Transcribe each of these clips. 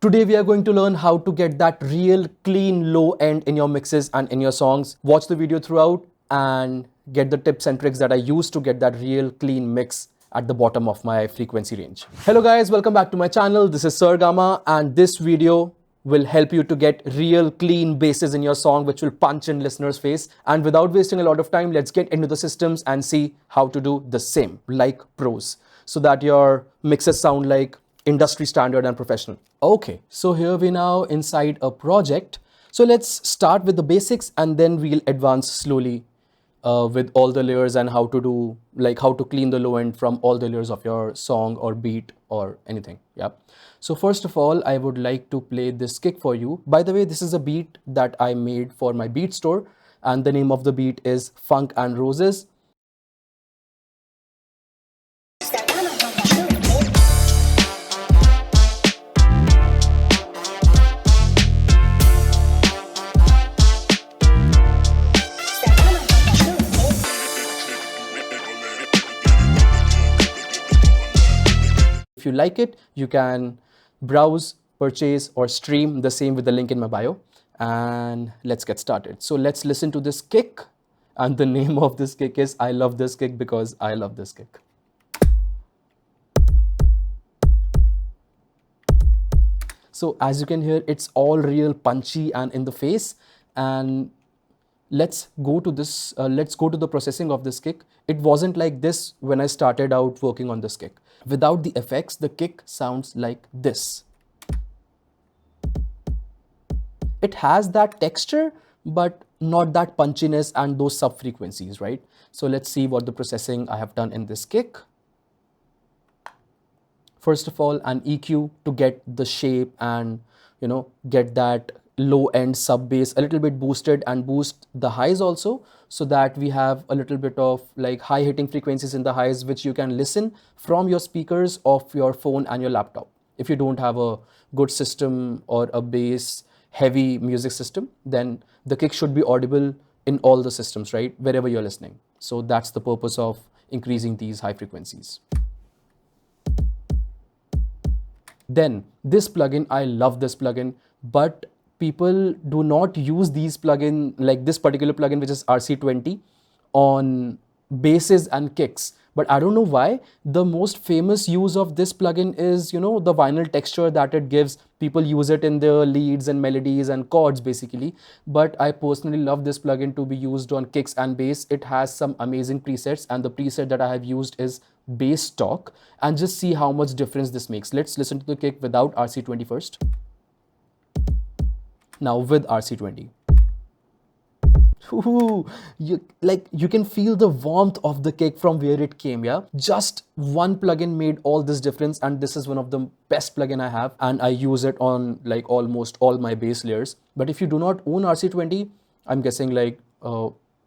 Today we are going to learn how to get that real clean low end in your mixes and in your songs. Watch the video throughout and get the tips and tricks that I use to get that real clean mix at the bottom of my frequency range. Hello guys, welcome back to my channel. This is Sir Gama and this video will help you to get real clean basses in your song which will punch in listeners' face. And without wasting a lot of time, let's get into the systems and see how to do the same like pros so that your mixes sound like industry standard and professional. Okay, so here we now inside a project. So let's start with the basics and then we'll advance slowly with all the layers and how to do, like how to clean the low end from all the layers of your song or beat or anything. Yeah. So first of all, I would like to play this kick for you. By the way, this is a beat that I made for my beat store and the name of the beat is Funk and Roses. If you like it, you can browse, purchase or stream the same with the link in my bio. And let's get started. So let's listen to this kick. And the name of this kick is I Love This Kick because I love this kick. So as you can hear, it's all real punchy and in the face. And let's go to this, let's go to the processing of this kick. It wasn't like this when I started out working on this kick. Without the effects, the kick sounds like this. It has that texture, but not that punchiness and those sub frequencies, right? So let's see what the processing I have done in this kick. First of all, an EQ to get the shape and, you know, get that low end sub bass a little bit boosted and boost the highs also, so that we have a little bit of like high hitting frequencies in the highs which you can listen from your speakers of your phone and your laptop. If you don't have a good system or a bass heavy music system, then the kick should be audible in all the systems, right, wherever you're listening. So that's the purpose of increasing these high frequencies. Then this plugin, I love this plugin, but people do not use these plugin, like this particular plugin which is RC20 on basses and kicks. But I don't know why. The most famous use of this plugin is, you know, the vinyl texture that it gives. People use it in their leads and melodies and chords basically. But I personally love this plugin to be used on kicks and bass. It has some amazing presets and the preset that I have used is bass talk, and just see how much difference this makes. Let's listen to the kick without RC20 first. Now with RC20. Ooh, you can feel the warmth of the kick from where it came. Yeah, just one plugin made all this difference, and this is one of the best plugin I have, and I use it on like almost all my bass layers. But if you do not own RC20, I'm guessing like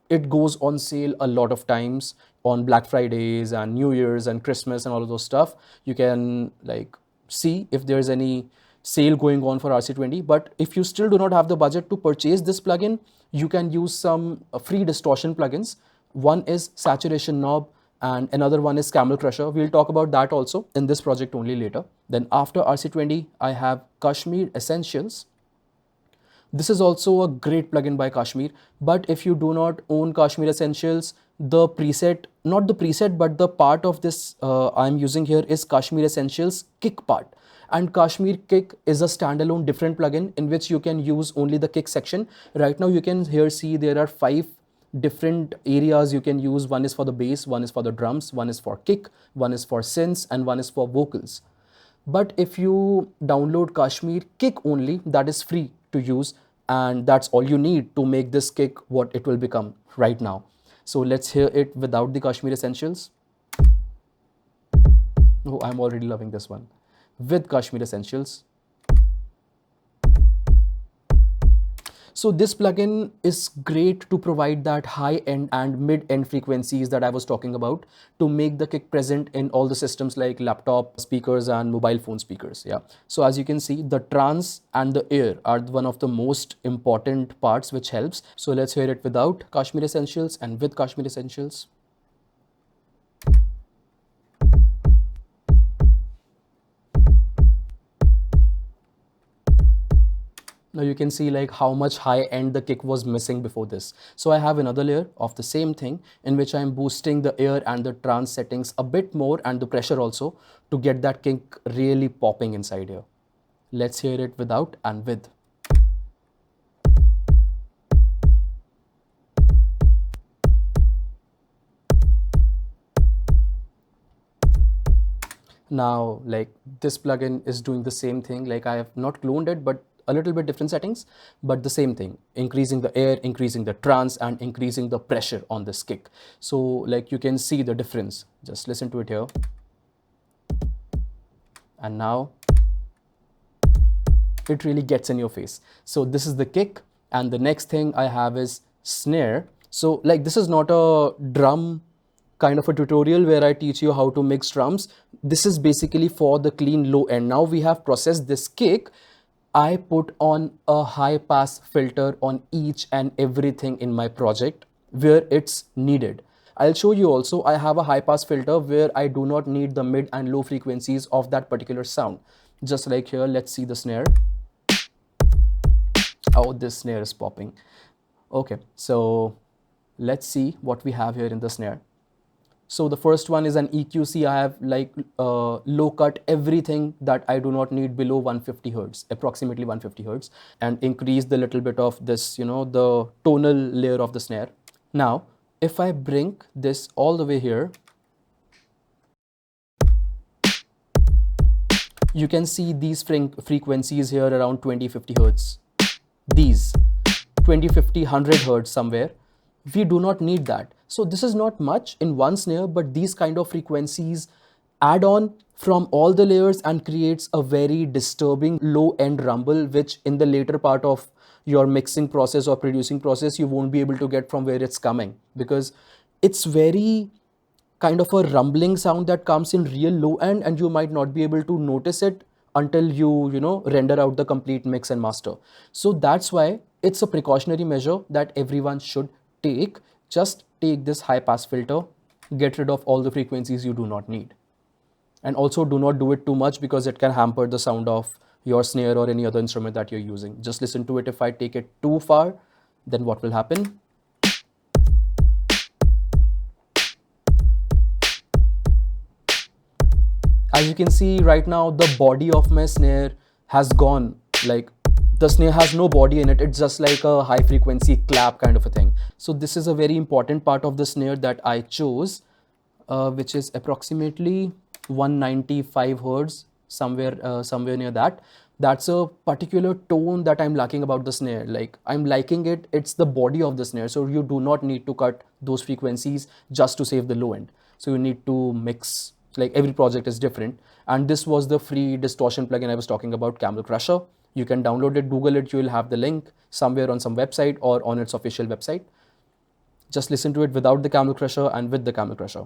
it goes on sale a lot of times on Black Fridays and New Year's and Christmas and all of those stuff. You can like see if there's any sale going on for RC20. But if you still do not have the budget to purchase this plugin, you can use some free distortion plugins. One is Saturation Knob and another one is Camel Crusher. We'll talk about that also in this project only later. Then after RC20, I have Kashmir Essentials. This is also a great plugin by Kashmir, but if you do not own Kashmir Essentials, the preset, not the preset, but the part of this I'm using here is Kashmir Essentials kick part. And Kashmir Kick is a standalone different plugin in which you can use only the kick section. Right now you can here see there are 5 different areas you can use. One is for the bass, one is for the drums, one is for kick, one is for synths, and one is for vocals. But if you download Kashmir Kick only, that is free to use, and that's all you need to make this kick what it will become right now. So let's hear it without the Kashmir Essentials. Oh, I'm already loving this one. With Kashmir Essentials. So this plugin is great to provide that high end and mid end frequencies that I was talking about to make the kick present in all the systems like laptop speakers and mobile phone speakers. Yeah. So as you can see, the trance and the air are one of the most important parts which helps. So let's hear it without Kashmir Essentials and with Kashmir Essentials. Now you can see like how much high end the kick was missing before this. So I have another layer of the same thing in which I'm boosting the air and the trance settings a bit more and the pressure also to get that kick really popping inside here. Let's hear it without and with. Now, like this plugin is doing the same thing. Like I have not cloned it, but a little bit different settings, but the same thing, increasing the air, increasing the trance and increasing the pressure on this kick. So like you can see the difference. Just listen to it here. And now it really gets in your face. So this is the kick. And the next thing I have is snare. So like this is not a drum kind of a tutorial where I teach you how to mix drums. This is basically for the clean low end. Now we have processed this kick. I put on a high pass filter on each and everything in my project where it's needed. I'll show you also, I have a high pass filter where I do not need the mid and low frequencies of that particular sound. Just like here, let's see the snare. Oh, this snare is popping. Okay, so let's see what we have here in the snare. So the first one is an EQC. I have like low cut everything that I do not need below 150 hertz, approximately 150 hertz, and increase the little bit of this, you know, the tonal layer of the snare. Now, if I bring this all the way here, you can see these frequencies here around 2050 hertz. These 2050 100 hertz somewhere. We do not need that. So this is not much in one snare, but these kind of frequencies add on from all the layers and creates a very disturbing low end rumble, which in the later part of your mixing process or producing process, you won't be able to get from where it's coming, because it's very kind of a rumbling sound that comes in real low end, and you might not be able to notice it until you know, render out the complete mix and master. So that's why it's a precautionary measure that everyone should take. Just take this high pass filter, get rid of all the frequencies you do not need. And also do not do it too much because it can hamper the sound of your snare or any other instrument that you're using. Just listen to it. If I take it too far, then what will happen? As you can see right now, the body of my snare has gone. Like the snare has no body in it. It's just like a high frequency clap kind of a thing. So this is a very important part of the snare that I chose, which is approximately 195 hertz, somewhere near that. That's a particular tone that I'm liking about the snare. Like I'm liking it. It's the body of the snare. So you do not need to cut those frequencies just to save the low end. So you need to mix. Like every project is different. And this was the free distortion plugin I was talking about, Camel Crusher. You can download it, Google it, you will have the link somewhere on some website or on its official website. Just listen to it without the Camel Crusher and with the Camel Crusher.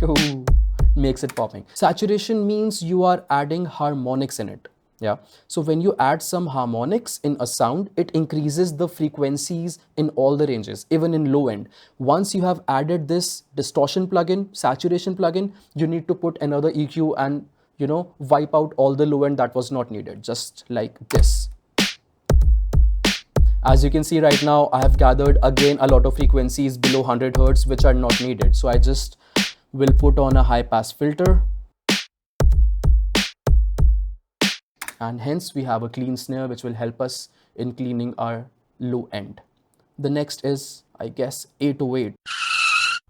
Ooh, makes it popping. Saturation means you are adding harmonics in it. Yeah. So when you add some harmonics in a sound, it increases the frequencies in all the ranges, even in low end. Once you have added this distortion plugin, saturation plugin, you need to put another EQ and, you know, wipe out all the low end that was not needed, just like this. As you can see right now, I have gathered again a lot of frequencies below 100 hertz, which are not needed. So I just will put on a high pass filter. And hence we have a clean snare which will help us in cleaning our low end. The next is, I guess, 808.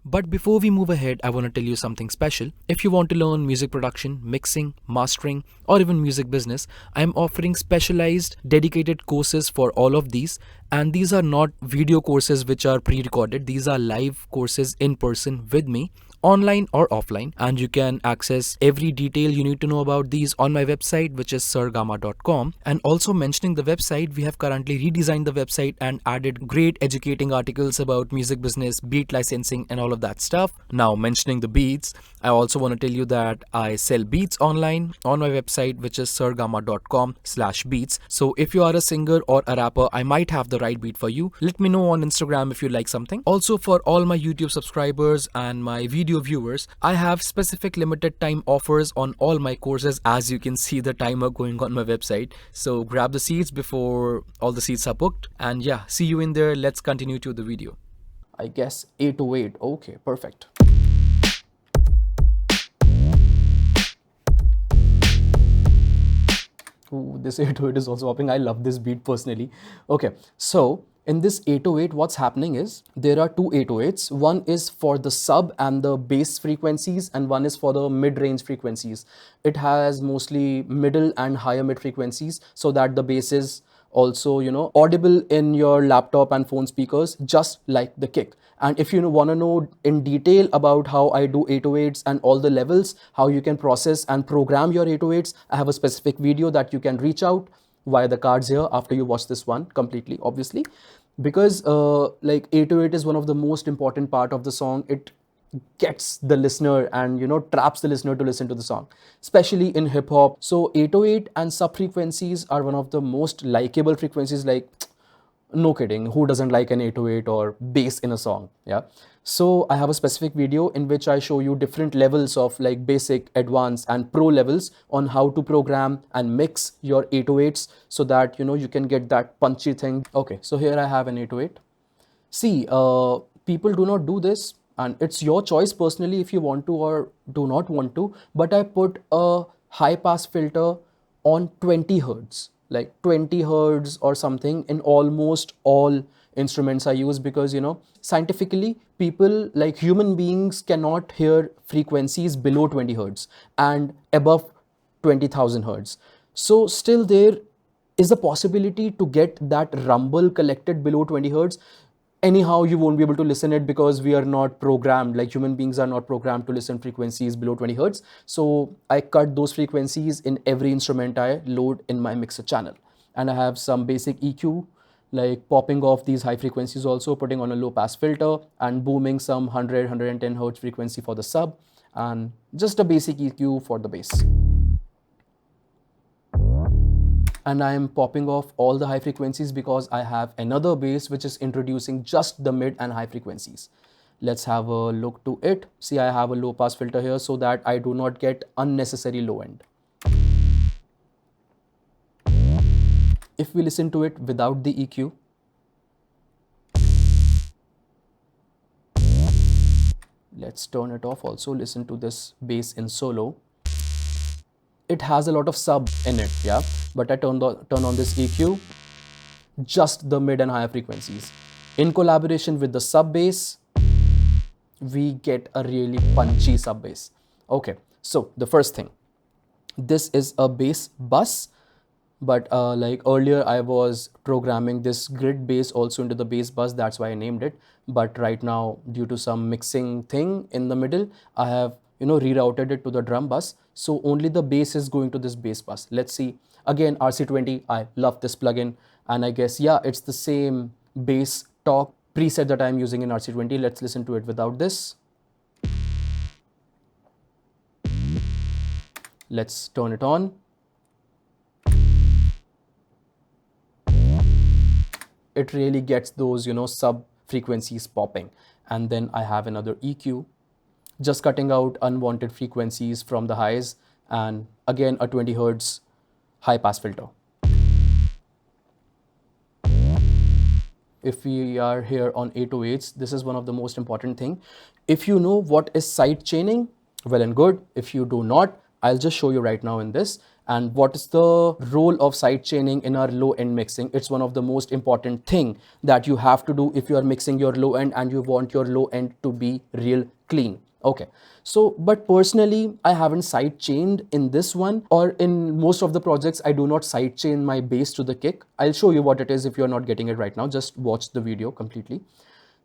But before we move ahead, I want to tell you something special. If you want to learn music production, mixing, mastering, or even music business, I am offering specialized, dedicated courses for all of these. And these are not video courses which are pre-recorded. These are live courses in person with me, online or offline, and you can access every detail you need to know about these on my website, which is sirgama.com. And also mentioning the website, we have currently redesigned the website and added great educating articles about music business, beat licensing, and all of that stuff. Now, mentioning the beats, I also want to tell you that I sell beats online on my website, which is sirgama.com/beats. So if you are a singer or a rapper, I might have the right beat for you. Let me know on Instagram if you like something. Also, for all my YouTube subscribers and my video viewers, I have specific limited time offers on all my courses, as you can see the timer going on my website. So grab the seats before all the seats are booked, and yeah, see you in there. Let's continue to the video. I guess 808. Okay, perfect. Ooh, this 808 is also hopping. I love this beat personally. Okay, so in this 808, what's happening is there are two 808s. One is for the sub and the bass frequencies, and one is for the mid-range frequencies. It has mostly middle and higher mid frequencies, so that the bass is also, audible in your laptop and phone speakers, just like the kick. And if you want to know in detail about how I do 808s and all the levels, how you can process and program your 808s, I have a specific video that you can reach out via the cards here after you watch this one completely, obviously. Because like 808 is one of the most important part of the song. It gets the listener and traps the listener to listen to the song, especially in hip hop. So 808 and sub frequencies are one of the most likable frequencies. Like, no kidding, who doesn't like an 808 or bass in a song? Yeah. So I have a specific video in which I show you different levels of like basic, advanced and pro levels on how to program and mix your 808s so that you can get that punchy thing. Okay, so here I have an 808. See, people do not do this, and it's your choice personally if you want to or do not want to. But I put a high pass filter on 20 hertz, like 20 hertz or something, in almost all instruments I use, because scientifically, people, like human beings, cannot hear frequencies below 20 hertz and above 20,000 hertz. So still there is a possibility to get that rumble collected below 20 hertz. Anyhow, you won't be able to listen it because we are not programmed, like human beings are not programmed to listen frequencies below 20 hertz. So I cut those frequencies in every instrument I load in my mixer channel. And I have some basic EQ, like popping off these high frequencies, also putting on a low pass filter and booming some 110 hertz frequency for the sub, and just a basic EQ for the bass. And I am popping off all the high frequencies because I have another bass which is introducing just the mid and high frequencies. Let's have a look to it. See, I have a low pass filter here so that I do not get unnecessary low end. If we listen to it without the EQ, let's turn it off also. Listen to this bass in solo. It has a lot of sub in it, yeah, but I turn on this EQ, just the mid and higher frequencies. In collaboration with the sub bass, we get a really punchy sub bass. Okay, so the first thing, this is a bass bus, but like earlier I was programming this grid bass also into the bass bus, that's why I named it. But right now, due to some mixing thing in the middle, I have rerouted it to the drum bus, so only the bass is going to this bass bus. Let's see. Again, RC20, I love this plugin, and I guess, yeah, it's the same bass talk preset that I'm using in RC20. Let's listen to it without this. Let's turn it on. It really gets those sub frequencies popping. And then I have another EQ, just cutting out unwanted frequencies from the highs, and again a 20 hertz high pass filter. If we are here on 808s, this is one of the most important thing. If you know what is side chaining, well and good. If you do not, I'll just show you right now in this. And what is the role of side chaining in our low end mixing? It's one of the most important thing that you have to do if you are mixing your low end and you want your low end to be real clean. Okay, so but personally, I haven't side chained in this one, or in most of the projects, I do not side chain my bass to the kick. I'll show you what it is if you're not getting it right now. Just watch the video completely.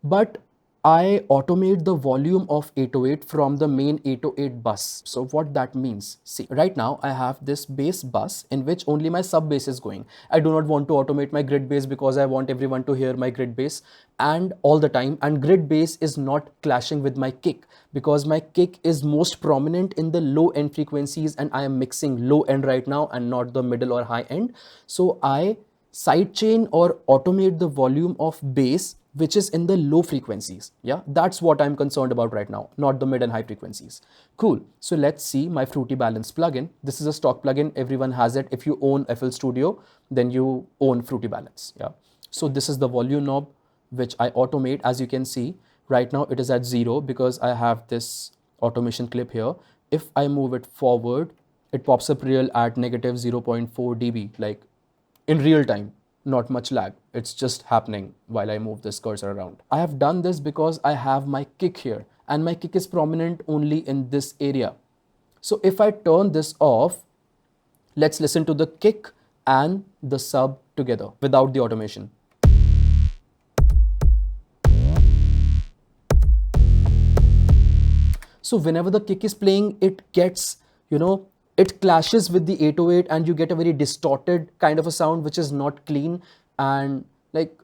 But I automate the volume of 808 from the main 808 bus. So what that means, see, right now I have this bass bus in which only my sub bass is going. I do not want to automate my grid bass because I want everyone to hear my grid bass and all the time. And grid bass is not clashing with my kick because my kick is most prominent in the low end frequencies and I am mixing low end right now and not the middle or high end. So I sidechain or automate the volume of bass which is in the low frequencies. Yeah, that's what I'm concerned about right now, not the mid and high frequencies. Cool. So let's see my Fruity Balance plugin. This is a stock plugin. Everyone has it. If you own FL Studio, then you own Fruity Balance. Yeah. So this is the volume knob which I automate. As you can see, right now it is at 0 because I have this automation clip here. If I move it forward, it pops up real at negative 0.4 dB, like in real time, not much lag. It's just happening while I move this cursor around. I have done this because I have my kick here and my kick is prominent only in this area. So if I turn this off, let's listen to the kick and the sub together without the automation. So whenever the kick is playing, it gets, it clashes with the 808 and you get a very distorted kind of a sound, which is not clean. And like,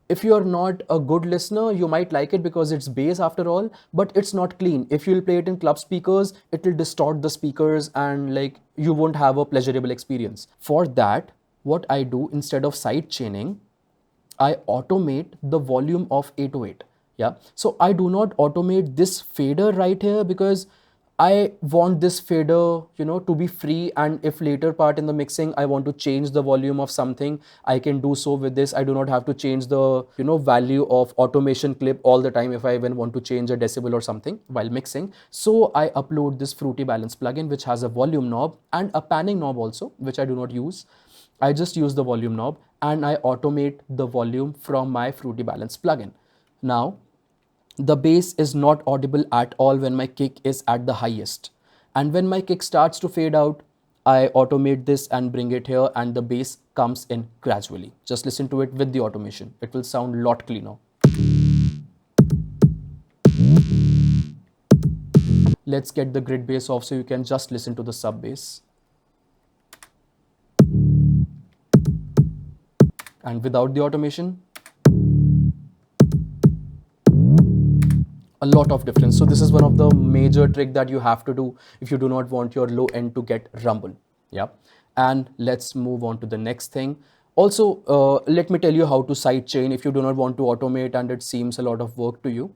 if you're not a good listener, you might like it because it's bass after all, but it's not clean. If you'll play it in club speakers, it will distort the speakers and like you won't have a pleasurable experience. For that, what I do instead of side chaining, I automate the volume of 808. Yeah. So I do not automate this fader right here because I want this fader, to be free. And if later part in the mixing, I want to change the volume of something, I can do so with this. I do not have to change the, value of automation clip all the time if I even want to change a decibel or something while mixing. So I upload this Fruity Balance plugin, which has a volume knob and a panning knob also, which I do not use. I just use the volume knob and I automate the volume from my Fruity Balance plugin. Now, the bass is not audible at all when my kick is at the highest. And when my kick starts to fade out, I automate this and bring it here and the bass comes in gradually. Just listen to it with the automation. It will sound a lot cleaner. Let's get the grid bass off so you can just listen to the sub bass. And without the automation, a lot of difference. So this is one of the major trick that you have to do if you do not want your low end to get rumble. Yeah. And let's move on to the next thing. Also, let me tell you how to sidechain if you do not want to automate and it seems a lot of work to you.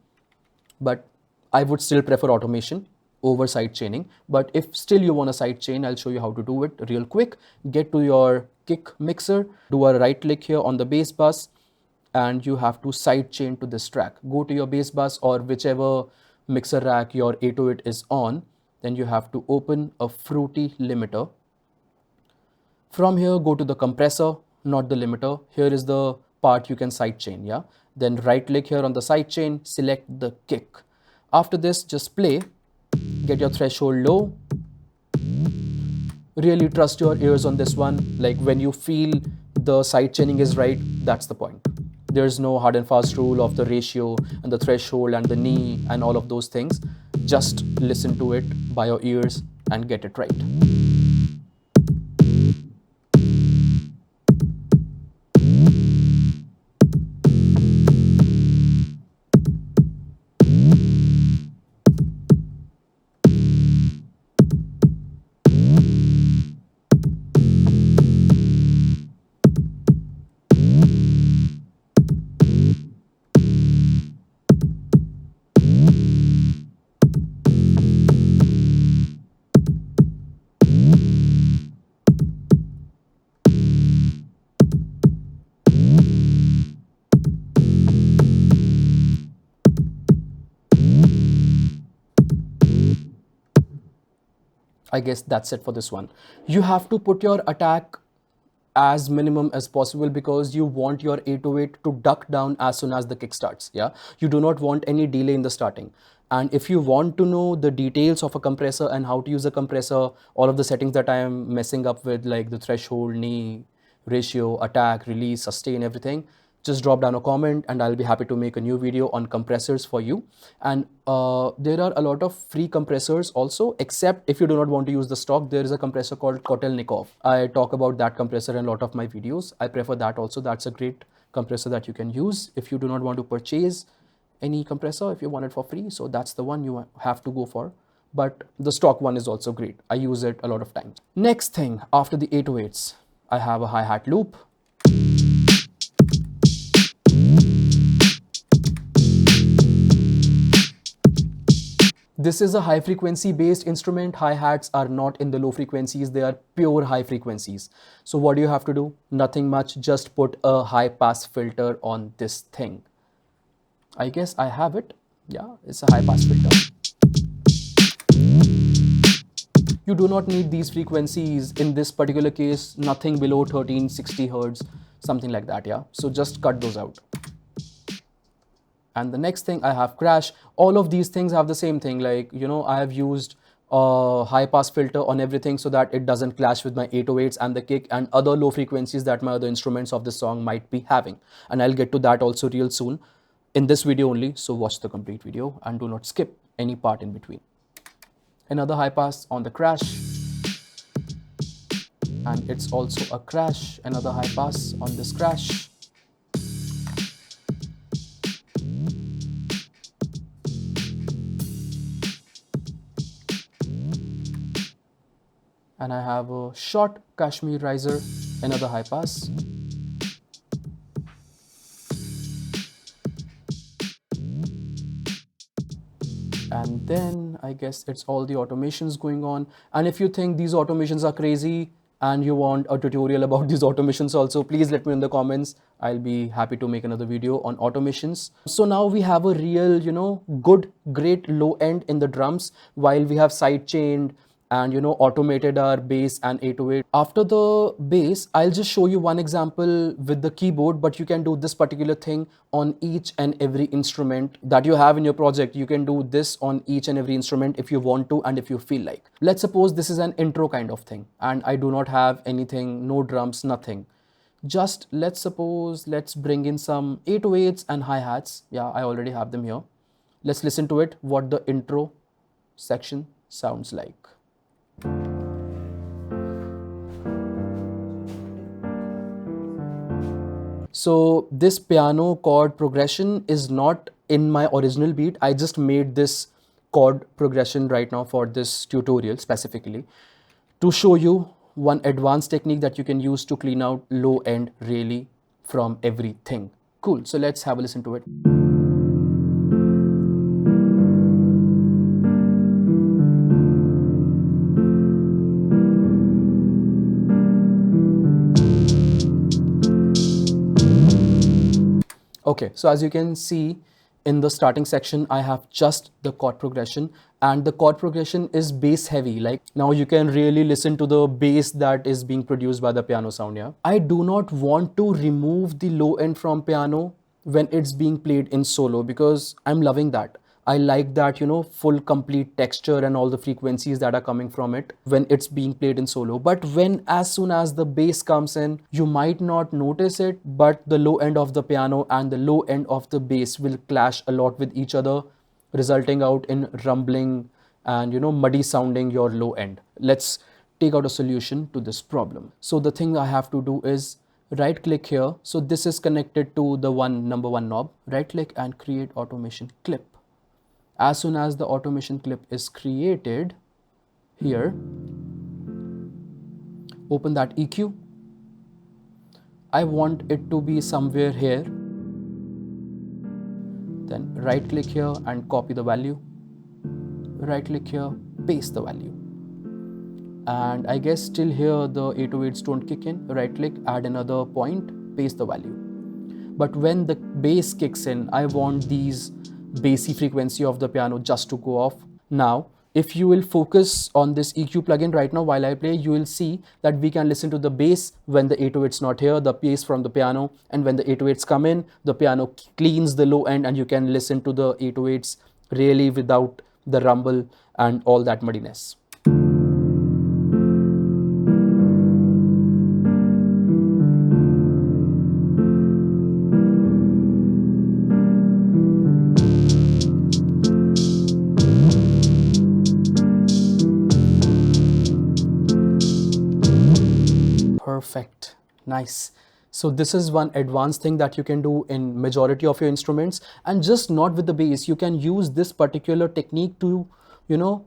But I would still prefer automation over sidechaining. But if still you want a sidechain, I'll show you how to do it real quick. Get to your kick mixer, do a right click here on the bass bus, and you have to sidechain to this track. Go to your bass bus or whichever mixer rack your 808 is on. Then you have to open a Fruity limiter. From here, go to the compressor, not the limiter. Here is the part you can sidechain, yeah? Then right click here on the sidechain, select the kick. After this, just play, get your threshold low. Really trust your ears on this one. Like when you feel the sidechaining is right, that's the point. There's no hard and fast rule of the ratio and the threshold and the knee and all of those things. Just listen to it by your ears and get it right. I guess that's it for this one. You have to put your attack as minimum as possible because you want your 808 to duck down as soon as the kick starts. Yeah, you do not want any delay in the starting. And if you want to know the details of a compressor and how to use a compressor, all of the settings that I am messing up with, like the threshold, knee, ratio, attack, release, sustain, everything, just drop down a comment and I'll be happy to make a new video on compressors for you. And there are a lot of free compressors also, except if you do not want to use the stock, there is a compressor called Kotelnikov. I talk about that compressor in a lot of my videos. I prefer that also. That's a great compressor that you can use if you do not want to purchase any compressor, if you want it for free. So that's the one you have to go for. But the stock one is also great. I use it a lot of times. Next thing, after the 808s, I have a hi-hat loop. this is a high frequency based instrument. Hi-hats are not in the low frequencies, they are pure high frequencies. So what do you have to do? Nothing much, just put a high pass filter on this thing. I guess I have it. Yeah, it's a high pass filter. You do not need these frequencies in this particular case, nothing below 1360 hertz, something like that. Yeah, so just cut those out. And the next thing, I have crash. All of these things have the same thing, like, you know, I have used a high pass filter on everything so that it doesn't clash with my 808s and the kick and other low frequencies that my other instruments of the song might be having. And I'll get to that also real soon in this video only, so watch the complete video and do not skip any part in between. Another high pass on the crash, and it's also a crash. Another high pass on this crash. And I have a short Kashmir riser, another high pass. And then I guess it's all the automations going on. And if you think these automations are crazy and you want a tutorial about these automations also, please let me know in the comments. I'll be happy to make another video on automations. So now we have a real, you know, good, great low end in the drums, while we have sidechained and, you know, automated our bass and 808. After the bass, I'll just show you one example with the keyboard, but you can do this particular thing on each and every instrument that you have in your project. You can do this on each and every instrument if you want to and if you feel like. Let's suppose this is an intro kind of thing and I do not have anything, no drums, nothing. Just let's suppose, let's bring in some 808s and hi-hats. Yeah, I already have them here. Let's listen to it, what the intro section sounds like. So this piano chord progression is not in my original beat. I just made this chord progression right now for this tutorial specifically to show you one advanced technique that you can use to clean out low end really from everything. Cool, so let's have a listen to it. Okay, so as you can see in the starting section, I have just the chord progression, and the chord progression is bass heavy. Like now you can really listen to the bass that is being produced by the piano sound. Yeah, I do not want to remove the low end from piano when it's being played in solo because I'm loving that. I like that, you know, full complete texture and all the frequencies that are coming from it when it's being played in solo. But when as soon as the bass comes in, you might not notice it, but the low end of the piano and the low end of the bass will clash a lot with each other, resulting out in rumbling and, you know, muddy sounding your low end. Let's take out a solution to this problem. So the thing I have to do is right click here. So this is connected to the number one knob. Right click and create automation clip. As soon as the automation clip is created, here, open that EQ. I want it to be somewhere here. Then right click here and copy the value. Right click here, paste the value. And I guess till here the 808s don't kick in. Right click, add another point, paste the value. But when the bass kicks in, I want these bassy frequency of the piano just to go off. Now, if you will focus on this EQ plugin right now while I play, you will see that we can listen to the bass when the 808's not here, the bass from the piano, and when the 808's come in, the piano cleans the low end and you can listen to the 808's really without the rumble and all that muddiness. Perfect, nice. So this is one advanced thing that you can do in majority of your instruments, and just not with the bass. You can use this particular technique to, you know,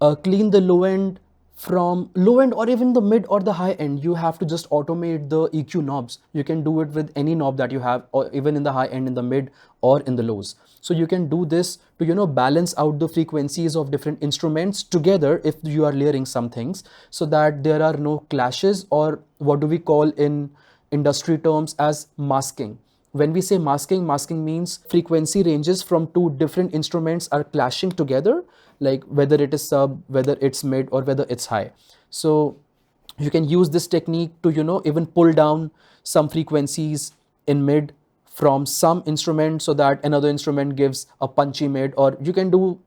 clean the low end from low end or even the mid or the high end, you have to just automate the EQ knobs. You can do it with any knob that you have, or even in the high end, in the mid, or in the lows. So you can do this to, balance out the frequencies of different instruments together if you are layering some things, so that there are no clashes, or what do we call in industry terms as masking. When we say masking, masking means frequency ranges from two different instruments are clashing together, like whether it is sub, whether it's mid, or whether it's high. So you can use this technique to, even pull down some frequencies in mid from some instrument, so that another instrument gives a punchy mid, or you can do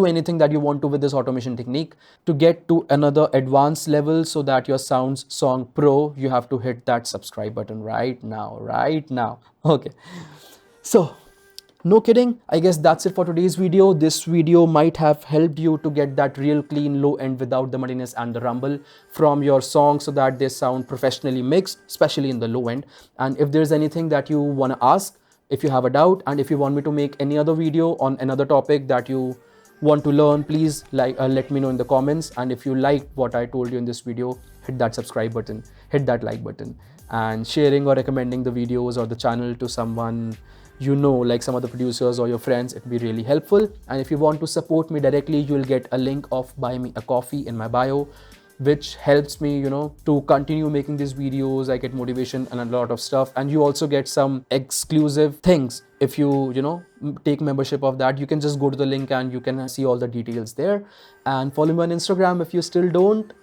anything that you want to with this automation technique. To get to another advanced level, so that your sounds song pro, you have to hit that subscribe button right now. Okay, so no kidding, I guess that's it for today's video. This video might have helped you to get that real clean low end without the muddiness and the rumble from your song, so that they sound professionally mixed, especially in the low end. And if there's anything that you want to ask, if you have a doubt, and if you want me to make any other video on another topic that you want to learn, please let me know in the comments. And if you like what I told you in this video, hit that subscribe button, hit that like button, and sharing or recommending the videos or the channel to someone like some other producers or your friends, it'd be really helpful. And if you want to support me directly, you'll get a link of buy me a coffee in my bio, which helps me to continue making these videos. I get motivation and a lot of stuff, and you also get some exclusive things if you take membership of that. You can just go to the link and you can see all the details there. And follow me on Instagram if you still don't.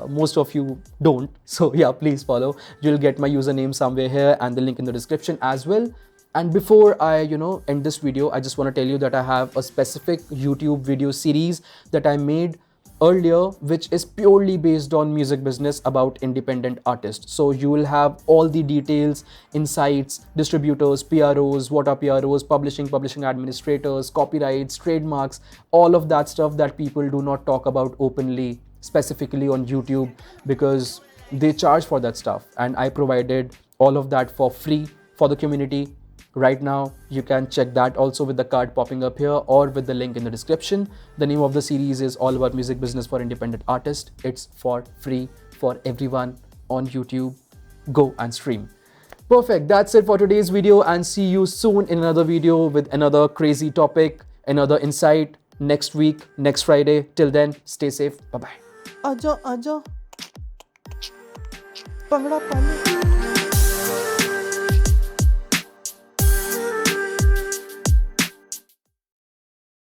Most of you don't, so yeah, please follow. You'll get my username somewhere here and the link in the description as well. And before I end this video, I just want to tell you that I have a specific YouTube video series that I made earlier, which is purely based on music business about independent artists. So you will have all the details, insights, distributors, PROs, what are PROs, publishing administrators, copyrights, trademarks, all of that stuff that people do not talk about openly, specifically on YouTube, because they charge for that stuff. And I provided all of that for free for the community. Right now, you can check that also with the card popping up here or with the link in the description. The name of the series is all about music business for independent artists. It's for free for everyone on YouTube. Go and stream. Perfect. That's it for today's video, and see you soon in another video with another crazy topic, another insight next week, next Friday. Till then, stay safe. Bye-bye. आजा आजा पंगड़ा पाले